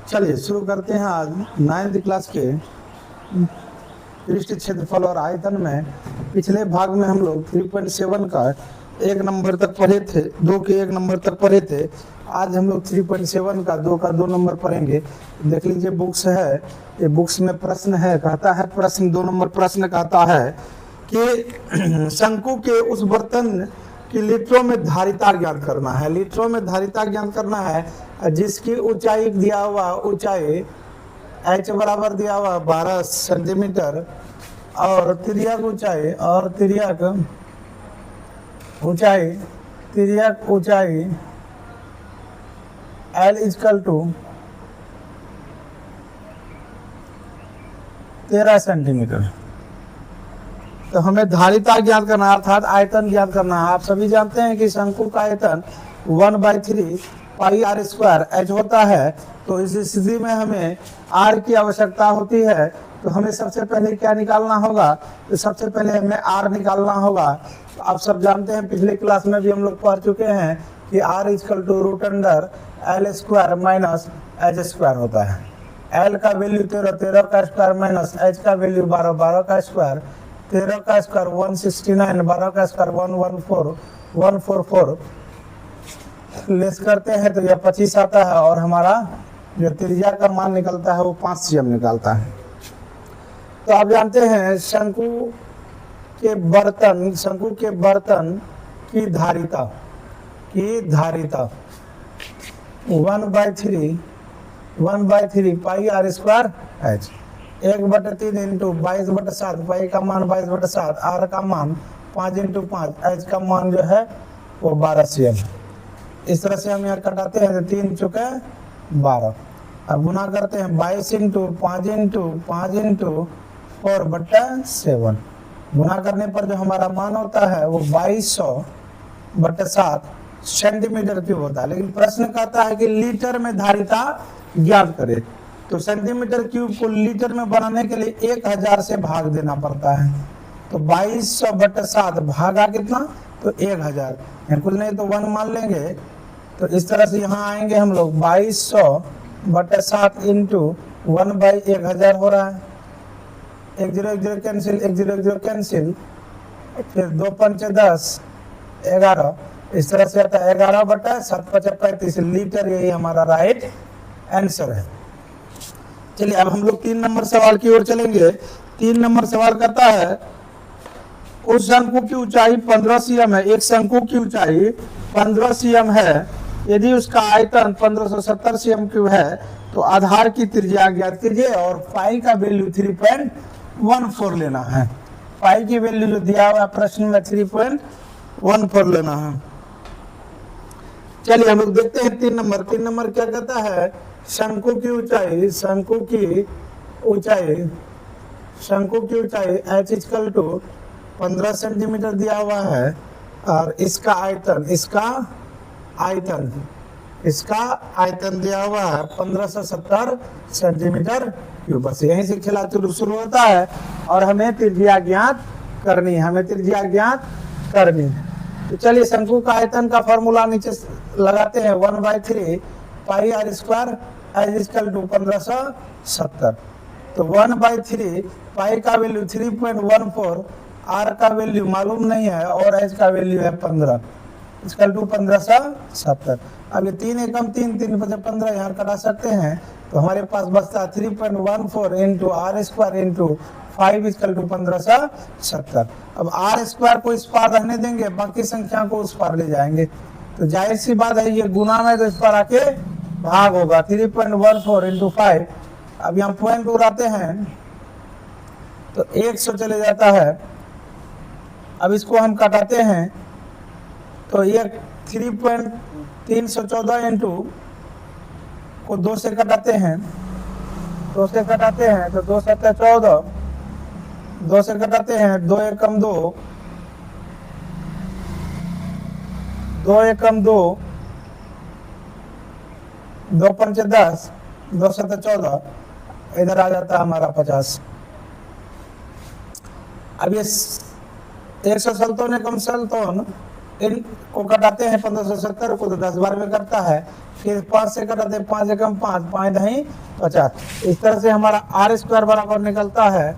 चलिए शुरू करते हैं आज 9th क्लास के पृष्ठ क्षेत्रफल और आयतन में। पिछले भाग में हम लोग 3.7 का 1 नंबर तक पढ़े थे, 2 के 1 नंबर तक पढ़े थे। आज हम लोग 3.7 का 2 का 2 नंबर पढ़ेंगे। देख लीजिए बुक्स है, ये बुक्स में प्रश्न है, कहता है प्रश्न 2 नंबर प्रश्न कहता है कि शंकु के उस बर्तन कि लीटरों में धारिता ज्ञात करना है। लीटरों में धारिता ज्ञात करना है जिसकी ऊंचाई दिया हुआ, ऊंचाई h बराबर दिया हुआ 12 सेंटीमीटर और तिर्यक ऊंचाई L इक्वल टू 13 सेंटीमीटर। तो हमें धारिता ज्ञात करना अर्थात आयतन ज्ञात करना है। आप सभी जानते हैं कि शंकु का आयतन 1/3 पाई r स्क्वायर h होता है। तो इस स्थिति में हमें r की आवश्यकता होती है। तो हमें सबसे पहले क्या निकालना होगा? तो सबसे पहले हमें r निकालना होगा। तो आप सब जानते हैं, पिछले क्लास में भी हम लोग पढ़ चुके हैं कि r equal to √L square minus h square होता है। L का वैल्यू 13 का स्क्वायर माइनस h का वैल्यू 12 का स्क्वायर, 13 का स्क्वायर 169, 12 का स्क्वायर 144 लेस करते हैं तो यह 25 आता है और हमारा जो त्रिज्या का मान निकलता है वो 5 cm निकलता है। तो आप जानते हैं शंकु के बर्तन की धारिता 1/3 pi r square h, 1/3 into 22/7, पाई का मान 22/7, r का मान 5 इंटू 5, h का मान जो है वो 12 cm। इस तरह से हम यहाँ कटाते हैं तो 3 चुके 12। अब गुना करते हैं 22 इंटू 5 इंटू 4/7। गुना करने पर जो हमारा मान होता है वो 2200/7 सेंटीमीटर क्यूब होता है। लेकिन प्रश्न कहता है कि लीटर में धारिता ज्ञात करे। तो सेंटीमीटर क्यूब को लीटर में बनाने के लिए 1000 से भाग देना पड़ता है। तो 2200/7 भागा कितना? तो 1000, कुछ नहीं तो 1 मान लेंगे। तो इस तरह से यहाँ आएंगे हम लोग 2200/7 इंटू 1/1000 हो रहा है। 1 0 1 0 कैंसिल, 1 0 1 0 कैंसिल, फिर 2 5 10 11। इस तरह से आता है 11/7/35 लीटर। यही हमारा राइट आंसर है। चलिए अब हम लोग 3 नंबर सवाल की ओर चलेंगे। 3 नंबर सवाल करता है उस शंकु की ऊंचाई 15 cm है। एक शंकु की ऊंचाई 15 cm है। यदि उसका आयतन 1570 cm क्यूब है तो आधार की त्रिज्या ज्ञात कीजिए और पाई का वैल्यू 3.14 लेना है। पाई की वैल्यू जो दिया हुआ प्रश्न में 3.14 लेना है। चलिए हम लोग देखते हैं 3 नंबर। 3 नंबर क्या कहता है? शंकु की ऊंचाई h इक्वल टू 15 सेंटीमीटर दिया हुआ है और इसका आयतन दिया हुआ है 1570 सेंटीमीटर क्यूब। बस यहीं से खेला शुरू होता है और हमें त्रिज्या ज्ञात करनी है। तो चलिए शंकु का आयतन का फॉर्मूला नीचे लगाते हैं। 1/3 pi r square h equal to 1570। तो 1/3 पाई का वैल्यू 3.14, r का वैल्यू मालूम नहीं है और h का वैल्यू है 15 इक्वल टू 1570। अब ये 3 एकम 3 15 यहाँ कटा सकते हैं। तो हमारे पास बचता 3.14 into r square into 5 equal to 1570। अब r स्क्वायर को इस पार रहने देंगे, बाकी संख्या को उस पार ले जाएंगे। तो जाहिर सी बात है ये गुना में तो इस पर आके भाग होगा। 3.14 इंटू 5। अब यहाँ पॉइंट उड़ाते हैं तो 100 चले जाता है। अब इसको हम कटाते हैं तो ये 3.314 इंटू को 2 से कटाते हैं। 2 से कटाते हैं तो 2 7 14, 2 से कटाते हैं 2 एकम 2, 2 एकम 2, 2 5 10, 2 7 14, इधर आ जाता है हमारा 50। अब ये 100 सल्तोन एकम सल्तोन इन को कटाते हैं 1570 को तो 10 बार में करता है, फिर 5 से कटाते हैं, 5 एकम 5, 5 नहीं 50। इस तरह से हमारा आर स्क्वायर बराबर निकलता है,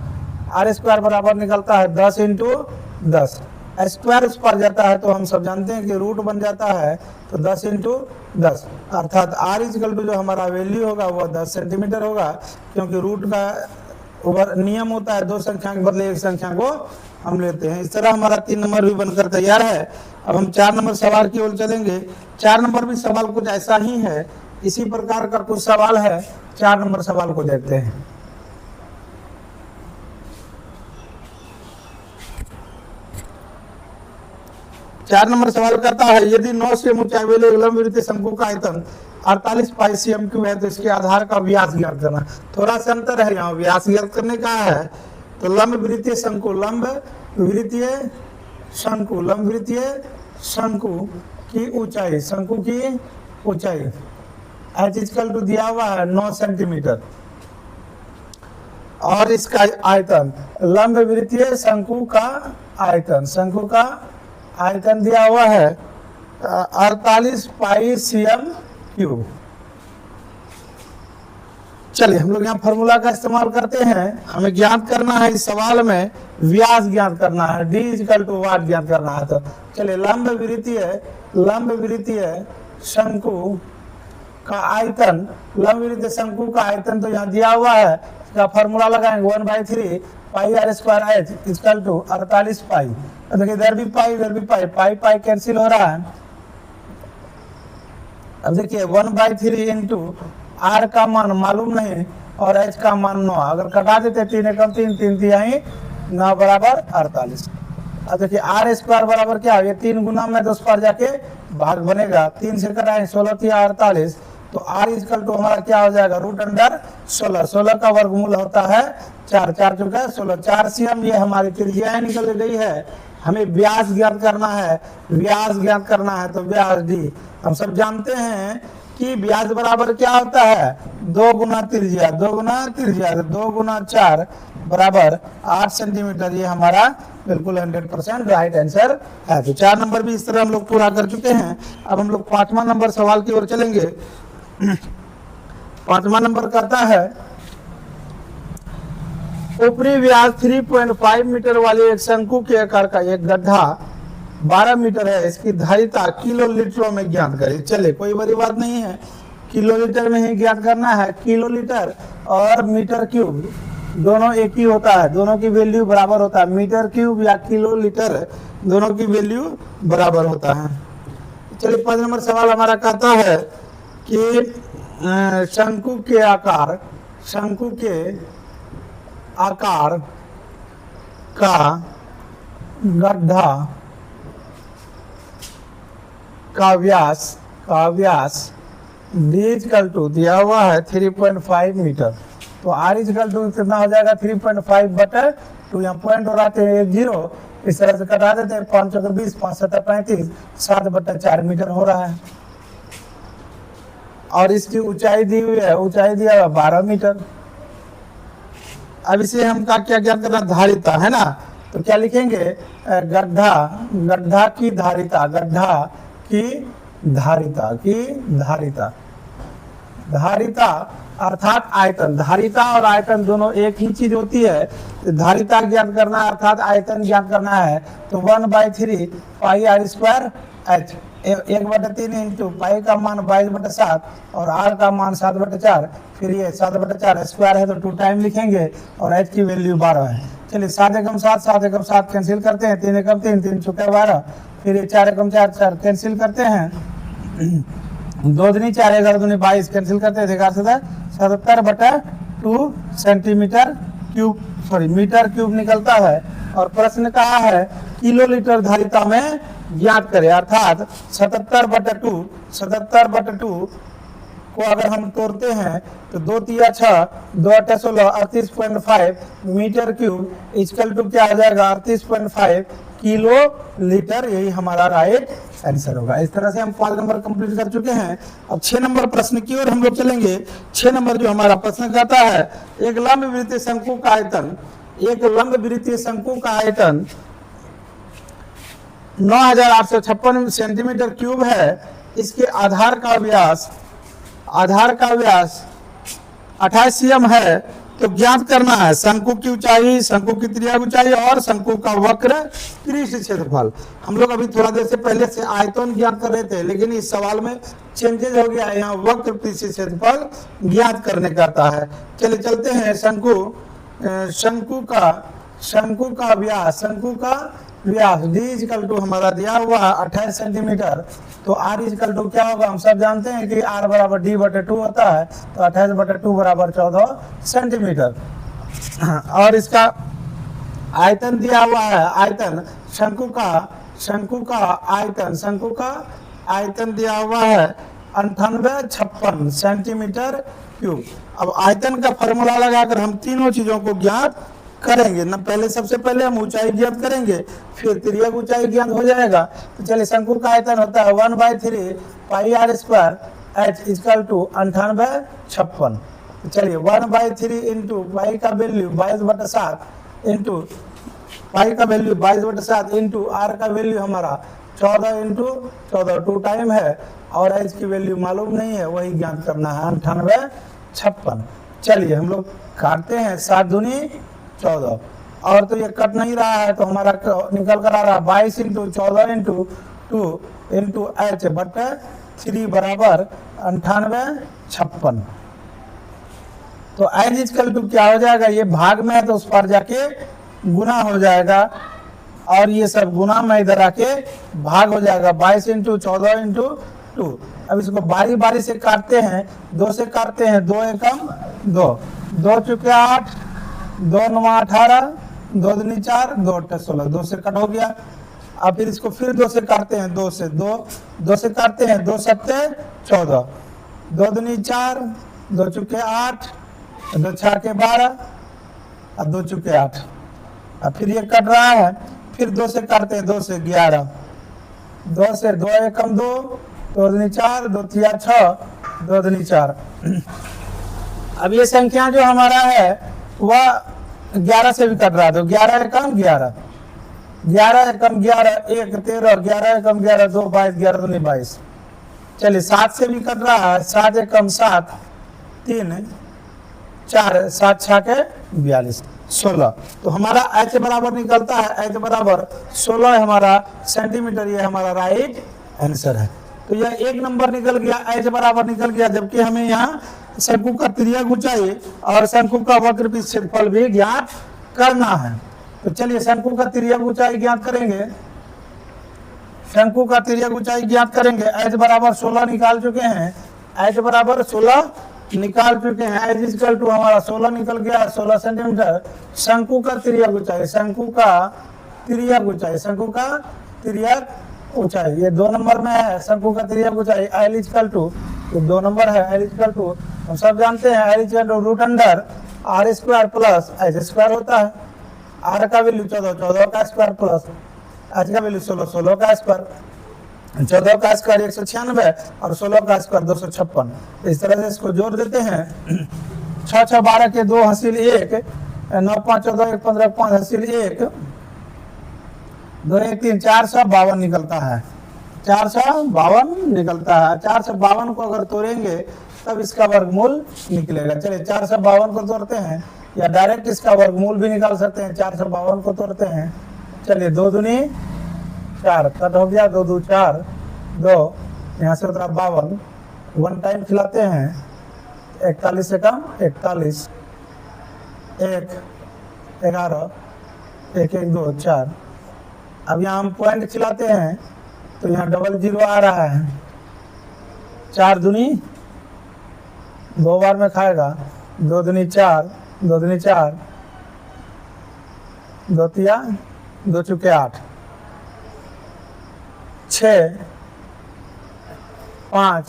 आर स्क्वायर बराबर निकलता है 10 इंटू 10। स्क्वायर उस पर जाता है तो हम सब जानते हैं कि रूट बन जाता है, तो 10 इंटू 10 अर्थात आर इक्वल टू जो हमारा वैल्यू होगा वो 10 सेंटीमीटर होगा, क्योंकि रूट का ओवर नियम होता है 2 संख्या के बदले 1 संख्या को हम लेते हैं। इस तरह हमारा 3 नंबर भी बनकर तैयार है। अब हम 4 नंबर सवाल की ओर चलेंगे। 4 नंबर भी सवाल कुछ ऐसा ही है, इसी प्रकार का कुछ सवाल है। 4 नंबर सवाल को देखते हैं। चार नंबर सवाल करता है, यदि 9 सेम ऊंचाई वाले लंब वृत्तीय शंकु का आयतन 48 पाई cm क्यूब है तो इसके आधार का व्यास ज्ञात करना। थोड़ा सा अंतर है, यहाँ व्यास ज्ञात करने का है। तो लंब वृत्तीय शंकु, लंब वृत्तीय शंकु, लंब वृत्तीय शंकु की ऊंचाई, शंकु की ऊंचाई h इक्वल टू दिया हुआ है 9 सेंटीमीटर और इसका आयतन, लंब वृत्तीय शंकु का आयतन, शंकु का आयतन दिया हुआ है 48 पाई cm क्यूब। चलिए हम लोग यहाँ फॉर्मूला का इस्तेमाल करते हैं। हमें ज्ञात करना है इस सवाल में व्यास ज्ञात करना है, d इक्वल टू वाट ज्ञात करना है। तो चलिए लंब वृत्तीय शंकु का आयतन, लंब वृत्तीय शंकु का आयतन तो यहाँ दिया हुआ है, इसका फॉर्मूला लगाएंगे 1/3 pi R square H equal to 48 pi. देखिए इधर भी पाई इधर भी पाई, पाई पाई कैंसिल हो रहा है। अब देखिए 1/3 इंटू आर का मान मालूम नहीं और एच का मान 9, अगर कटा देते 3 एकम 3, 3 तिहाई 9 बराबर 48। अब देखिए आर स्क्वायर बराबर क्या है, 3 गुना में 10 पर जाके भाग बनेगा, 3 से कटाएं 16 तिहा 48, तो आर इक्वल टू हमारा क्या हो जाएगा रूट अंडर 16, 16 का वर्गमूल होता है 4, 4 चुका 16, 4 cm ये हमारी त्रिज्या निकल गई है। हमें व्यास ज्ञात करना है, व्यास ज्ञात करना है तो व्यास डी। हम सब जानते हैं कि व्यास बराबर क्या होता है 2 गुना त्रिज्या, 2 गुना त्रिज्या, 2 गुना 4 बराबर 8 सेंटीमीटर। ये हमारा बिल्कुल 100% राइट आंसर है। तो 4 नंबर भी इस तरह हम लोग पूरा कर चुके हैं। अब हम लोग 5वां नंबर सवाल की ओर चलेंगे। 5वां नंबर करता है, ऊपरी व्यास 3.5 मीटर वाले एक शंकु के आकार का एक गड्ढा 12 मीटर है, इसकी धारिता किलो लीटरों में ज्ञात करें। चले कोई बड़ी बात नहीं है, किलो लीटर में ही ज्ञात करना है। किलो लीटर और मीटर क्यूब दोनों एक ही होता है, दोनों की वैल्यू बराबर होता है। मीटर क्यूब या किलो लीटर दोनों की वैल्यू बराबर होता है। चलिए 5 नंबर सवाल हमारा कहता है कि शंकु के आकार, शंकु के आकार का गड्ढा का व्यास d इक्वल टू दिया हुआ है 3.5 मीटर। तो r इक्वल टू कितना हो जाएगा 3.5 बटा 2, यहाँ पॉइंट हो रहा है 0, इस तरह से कटा देते हैं 5 चौके 20, 5 7 35, 7/4 मीटर हो रहा है। और इसकी ऊंचाई दी हुई है, ऊंचाई दिया हुआ 12 मीटर। अब इसे हम क्या ज्ञात करना, धारिता है ना, तो क्या लिखेंगे गड्ढा की धारिता, गड्ढा की धारिता अर्थात आयतन। धारिता और आयतन दोनों एक ही चीज होती है। धारिता ज्ञात करना अर्थात आयतन ज्ञात करना है तो 1/3 pi R square H, 1/3 into pi का मान 22/7 और आर का मान 7/4, फिर ये 7/4 स्क्वायर है तो 2 टाइम लिखेंगे और एच की वैल्यू 12 है। चलिए 7 एकम 7, 7 एकम 7 कैंसिल करते हैं, 3 एकम 3, 3 चौके 12, फिर ये 4 एकम 4, 4 कैंसिल करते हैं, 2 दूनी 4, 11 दूनी 22 कैंसिल करते हैं, 77/2 centimetre cube, sorry metre cube निकलता है। और प्रश्न कहा है किलो लीटर धारिता में ज्ञात करें, अर्थात 77/2 को अगर हम तोड़ते हैं तो 2 तिया 6, 2 8 16, 38.5 मीटर क्यूब इक्वल टू क्या आ जाएगा 38.5 किलो लीटर। यही हमारा राइट आंसर होगा। इस तरह से हम 5 नंबर कंप्लीट कर चुके हैं। अब 6 नंबर प्रश्न की ओर हम लोग चलेंगे। 6 नंबर जो हमारा प्रश्न कहता है, एक लंब वृत्तीय शंकु का आयतन, एक लंब वृत्तीय शंकु का आयतन 9856 सेंटीमीटर क्यूब है। इसके आधार का व्यास 28 cm है। तो ज्ञात करना है शंकु की ऊंचाई, शंकु की त्रिज्या ऊंचाई और शंकु का वक्र पृष्ठ क्षेत्रफल। हम लोग अभी थोड़ा देर से पहले से आयतन ज्ञात कर रहे थे, लेकिन इस सवाल में चेंजेस हो गया है, यहाँ वक्र पृष्ठ क्षेत्रफल ज्ञात करने का आता है। चलिए चलते हैं शंकु का व्यास d इजकल टू हमारा दिया हुआ 28 सेंटीमीटर। तो r इजकल टू क्या होगा, हम सब जानते हैं कि r बराबर d/2 होता है। तो 28/2 बराबर 14 सेंटीमीटर। और इसका आयतन दिया हुआ है, आयतन शंकु का आयतन दिया हुआ है 9856 सेंटीमीटर क्यूब। अब आयतन का फॉर्मूला लगाकर हम तीनों चीजों को ज्ञात करेंगे ना। सबसे पहले हम ऊंचाई ज्ञात करेंगे, फिर त्रिज्या ऊंचाई ज्ञात हो जाएगा। तो चलिए शंकु का आयतन होता है 1/3 pi r square h equal to 9856। तो चलिए 1/3 इंटू पाई का वैल्यू 22/7 इंटू पाई का वैल्यू 22/7 इंटू r का वैल्यू हमारा 14 इंटू 14 2 टाइम है, और h की वैल्यू मालूम नहीं है, वही ज्ञात करना है 9856। चलिए हम लोग काटते हैं 7 दूनी 14, और तो ये कट नहीं रहा है, तो हमारा निकल कर आ रहा है 22 इंटू 14 इंटू 2 इंटू h/3 बराबर 9856। तो h इक्वल टू क्या हो जाएगा, ये भाग में है तो उस पर जाके गुना हो जाएगा, और ये सब गुना में इधर आके भाग हो जाएगा 22 इंटू 14 इंटू 2। अब इसको बारी बारी से काटते हैं, 2 से काटते हैं, 2 एकम 2, 2 चुके 8, 2 9 18, 2 दूनी 4, 2 8 16, 2 से कट हो गया। अब फिर इसको फिर 2 से काटते हैं, 2 से 2 से काटते हैं, 2 7 14, 2 दूनी 4, 2 चुके 8, 2 6 के 12 और 2 चुके 8। अब फिर ये कट रहा है, फिर 2 से काटते हैं, 2 से 11, 2 से 2 एकम 2, 2 दूनी 4, 2 तिया 6, 2 दूनी 4। अब ये संख्या जो हमारा है वह 11 से भी कट रहा है, तो 11 एकम 11, 11 एकम 11 1 13, 11 एकम 11 2 22, 11 दूनी 22। चलिए 7 से भी कट रहा है, 7 एकम 7 3 4, 7 6 के 42 16। तो हमारा h बराबर निकलता है, h बराबर 16 हमारा सेंटीमीटर, ये हमारा राइट आंसर है। तो यह एक नंबर निकल गया, h बराबर निकल गया, जबकि हमें यहाँ शंकु का त्रिज्या ऊंचाई और शंकु का वक्र पृष्ठ क्षेत्रफल भी ज्ञात करना है। तो चलिए शंकु का त्रिज्या ऊंचाई ज्ञात करेंगे, शंकु का त्रिज्या ऊंचाई ज्ञात करेंगे। h बराबर 16 निकाल चुके हैं, h बराबर 16 निकाल चुके हैं, h इक्वल टू हमारा 16 निकल गया, 16 सेंटीमीटर। शंकु का त्रिज्या ऊंचाई, शंकु का त्रिज्या ऊंचाई ये 2 नंबर में है। शंकु का त्रिज्या ऊंचाई l इक्वल टू, ये 2 नंबर है, l इक्वल टू हम सब जानते हैं, l equal to root under r square plus h square होता है। r का वैल्यू 14, 14 का स्क्वायर प्लस h का वैल्यू 16, 16 का स्क्वायर, 14 का स्क्वायर 196 और 16 का स्क्वायर 256। इस तरह से इसको जोड़ देते हैं, 6 6 12 के 2 हासिल 1, 9 5 14 1 15 5 हासिल 1, 2 1 3 452 निकलता है, 452 निकलता है। 452 को अगर तोड़ेंगे तब इसका वर्गमूल निकलेगा। चलिए 452 को तोड़ते हैं, या डायरेक्ट इसका वर्गमूल भी निकाल सकते हैं। 452 को तोड़ते हैं, चलिए 2 दूनी 4 कट हो गया, 2 2 4 2, यहाँ से उतरा 52, 1 टाइम खिलाते हैं, 41 से कम 41, 1 11 1 1 2 4। अब यहाँ हम पॉइंट खिलाते हैं तो यहाँ डबल 0 आ रहा है, 4 दूनी 2 बार में खाएगा, 2 दूनी 4, 2 दूनी 4, 2 तिया 2 चुके 8, 6 5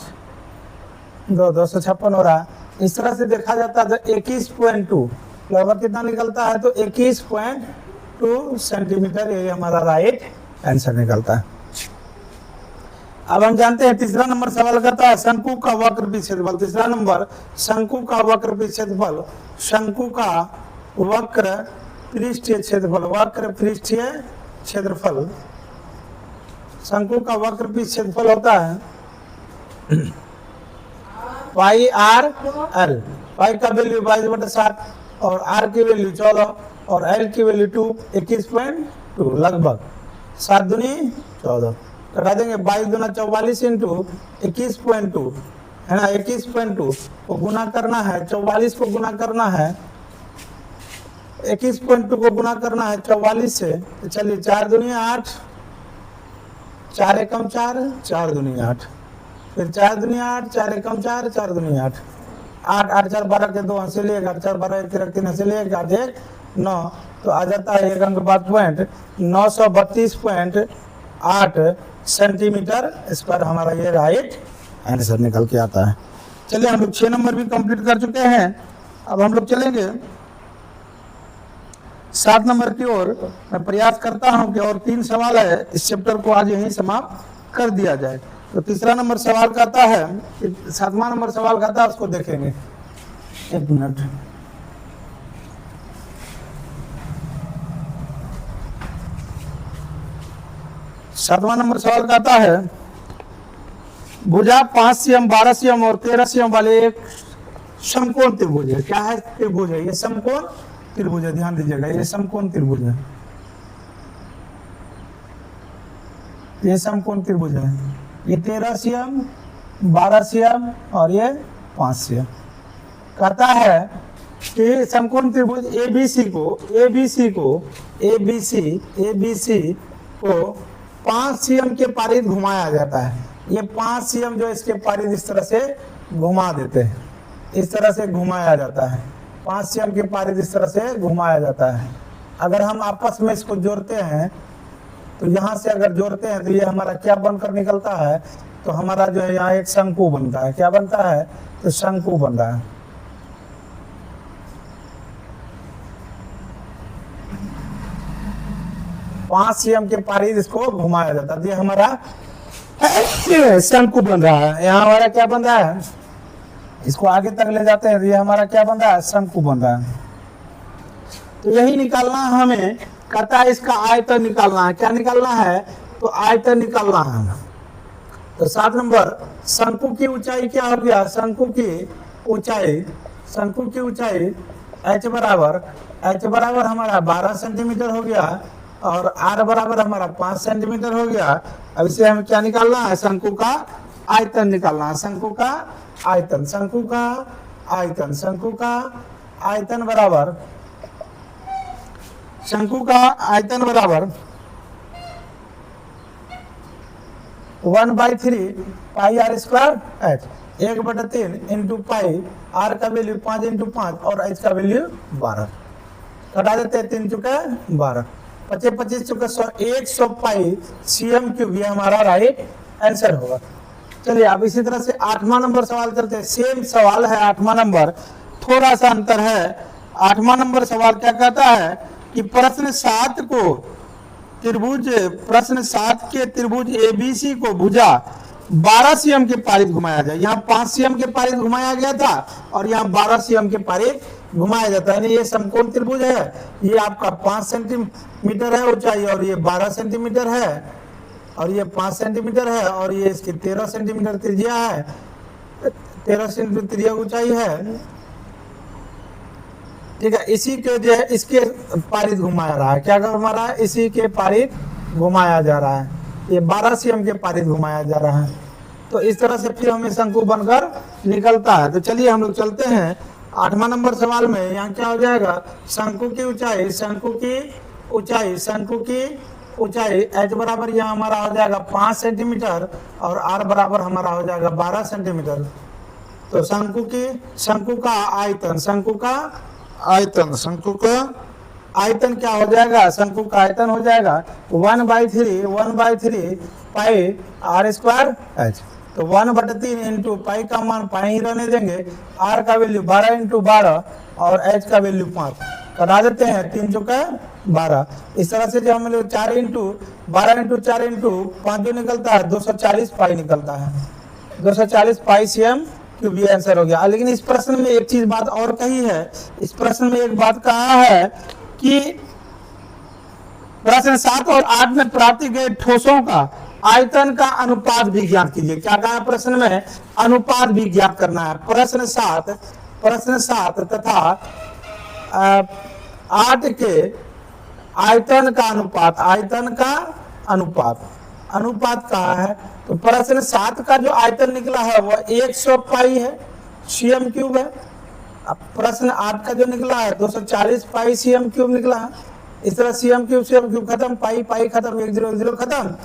2 256 हो रहा है। इस तरह से देखा जाता है तो 21.2 लगभग कितना निकलता है, तो 21.2 सेंटीमीटर ये हमारा राइट आंसर निकलता है। अब हम जानते हैं तीसरा नंबर सवाल करता है शंकु का वक्र पृष्ठ क्षेत्रफल। तीसरा नंबर शंकु का वक्र पृष्ठ क्षेत्रफल, शंकु का वक्र पृष्ठीय क्षेत्रफल, वक्र पृष्ठीय क्षेत्रफल शंकु का वक्र भी क्षेत्रफल होता है पाई आर एल। पाई का वैल्यू 22/7 और आर की वैल्यू 14 और एल की वैल्यू 2, 21.2 लगभग 7 दूनी 14 कटा देंगे। 22 दूना 44 इंटू 21.2 है ना, 21.2 को गुना करना है, 44 को गुना करना है, 21.2 को गुना करना है 44 से। तो चलिए 4 दूनी 8, 4 एकम 4, 4 दूनी 8, फिर 4 दूनी 8, 4 एकम 4, 4 दूनी 8, 8 8 4 12 के 2 हंसली 1, 8 4 12 1 3 हंसली 1, 8 1 9, तो आ जाता है एक अंक बाद पॉइंट 932.8 सेंटीमीटर स्क्वायर हमारा ये राइट आंसर निकल के आता है। चलिए हम लोग 6 नंबर भी कंप्लीट कर चुके हैं। अब हम लोग चलेंगे 7 नंबर की ओर। मैं प्रयास करता हूं कि और 3 सवाल है, इस चैप्टर को आज यहीं समाप्त कर दिया जाए। तो तीसरा नंबर सवाल कहता है, 7वां नंबर सवाल कहता है, उसको देखेंगे। एक मिनट। सातवां नंबर सवाल कहता है, भुजा 5 cm 12 cm और 13 cm वाले एक समकोण त्रिभुज है। क्या है? त्रिभुज है, ये समकोण त्रिभुज है। ध्यान दीजिएगा, ये समकोण त्रिभुज है, ये समकोण त्रिभुज है। ये 13 cm 12 cm और ये 5 cm। कहता है कि समकोण त्रिभुज एबीसी को 5 cm के पारित घुमाया जाता है। ये 5 cm जो इसके पारित इस तरह से घुमा देते हैं, इस तरह से घुमाया जाता है। 5 cm के पारित इस तरह से घुमाया जाता है। अगर हम आपस में इसको जोड़ते हैं तो यहाँ से अगर जोड़ते हैं तो ये हमारा क्या बनकर निकलता है? तो हमारा जो है यहाँ एक शंकु बनता है। क्या बनता है? तो शंकु बन रहा है। पांच cm के पारित इसको घुमाया जाता है। ये हमारा शंकु बन रहा है। यहाँ हमारा क्या बन रहा है? इसको आगे तक ले जाते हैं तो ये हमारा क्या बन रहा है? शंकु बन रहा है। तो यही निकालना है हमें। कहता है इसका आयतन निकालना है। क्या निकालना है? तो आयतन निकालना है। तो 7 नंबर, शंकु की ऊंचाई क्या हो गया? शंकु की ऊंचाई h बराबर हमारा 12 सेंटीमीटर हो गया और r बराबर हमारा 5 सेंटीमीटर हो गया। अब इसे हमें क्या निकालना है? शंकु का आयतन निकालना है। शंकु का आयतन बराबर 1/3 pi r square h, 1/3 into पाई, r का वैल्यू 5 इंटू 5 और h का वैल्यू 12। घटा देते हैं, 3 चुका 12, 25 चुका 100, 100 पाई cm क्यूब, ये हमारा राइट आंसर होगा। चलिए अब इसी तरह से 8वां नंबर सवाल करते हैं। सेम सवाल है 8वां नंबर, थोड़ा सा अंतर है। 8वां नंबर सवाल क्या कहता है कि प्रश्न 7 के त्रिभुज एबीसी को भुजा 12 cm के पारित घुमाया जाए। यहाँ 5 cm के पारित घुमाया गया था और यहाँ 12 cm के पारित घुमाया जाता है। ये समकोण त्रिभुज है। ये आपका 5 सेंटीमीटर है ऊंचाई और ये 12 सेंटीमीटर है और ये 5 सेंटीमीटर है और ये इसकी 13 सेंटीमीटर त्रिज्या है, 13 सेंटीमीटर त्रिज्या ऊंचाई है। ठीक है, इसी के जो है इसके पारित घुमाया रहा है। क्या घुमा रहा है? इसी के पारित घुमाया जा रहा है। ये 12 cm के पारित घुमाया जा रहा है। तो इस तरह से फिर हमें शंकु बनकर निकलता है। तो चलिए हम लोग चलते हैं 8वां नंबर सवाल में। यहाँ क्या हो जाएगा? शंकु की ऊंचाई h बराबर यहाँ हमारा हो जाएगा 5 सेंटीमीटर और r बराबर हमारा हो जाएगा 12 सेंटीमीटर। तो शंकु का आयतन क्या हो जाएगा? शंकु का आयतन हो जाएगा 1/3 पाई r स्क्वायर h। तो 1/3 इंटू पाई का मान पाई ही रहने देंगे, r का वैल्यू 12 इंटू 12 और h का वैल्यू 5। कटा देते हैं, 3 चुका 12। इस तरह से जो हम लोग 4 इंटू 12 इंटू 4 इंटू 5 जो निकलता है 240 पाई निकलता है। 240 पाई cm क्यूब, ये आंसर हो गया। लेकिन इस प्रश्न में एक चीज बात और कही है। इस प्रश्न में एक बात कहा है कि प्रश्न 7 और 8 में प्राप्त गए ठोसों का आयतन का अनुपात भी ज्ञात कीजिए। क्या कहा है प्रश्न में? अनुपात भी ज्ञात करना है। प्रश्न 7 तथा 8 के आयतन का अनुपात कहा है। तो प्रश्न 7 का जो आयतन निकला है वह 100 पाई है, सीएम क्यूब है। अब प्रश्न 8 का जो निकला है 240 पाई सीएम क्यूब निकला है। इस तरह सीएम क्यूब खत्म, पाई खत्म, 1 0 खत्म।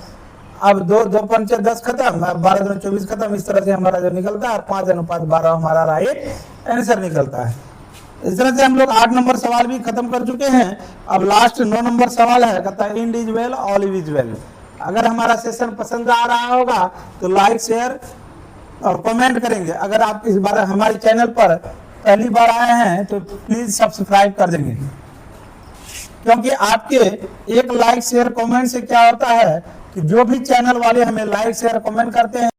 अब 2 5 10 खत्म, 12 2 24 खत्म। इस तरह से हमारा जो निकलता है 5:12 हमारा राइट आंसर निकलता है। इस तरह से हम लोग 8 नंबर सवाल भी खत्म कर चुके हैं। अब लास्ट 9 नंबर सवाल है, कहता है इंडिविजुअल ऑलिविजुअल। अगर हमारा सेशन पसंद आ रहा होगा तो लाइक शेयर और कमेंट करेंगे। अगर आप इस बार हमारे चैनल पर पहली बार आए हैं तो प्लीज सब्सक्राइब कर देंगे, क्योंकि आपके एक लाइक शेयर कमेंट से क्या होता है कि जो भी चैनल वाले हमें लाइक शेयर कमेंट करते हैं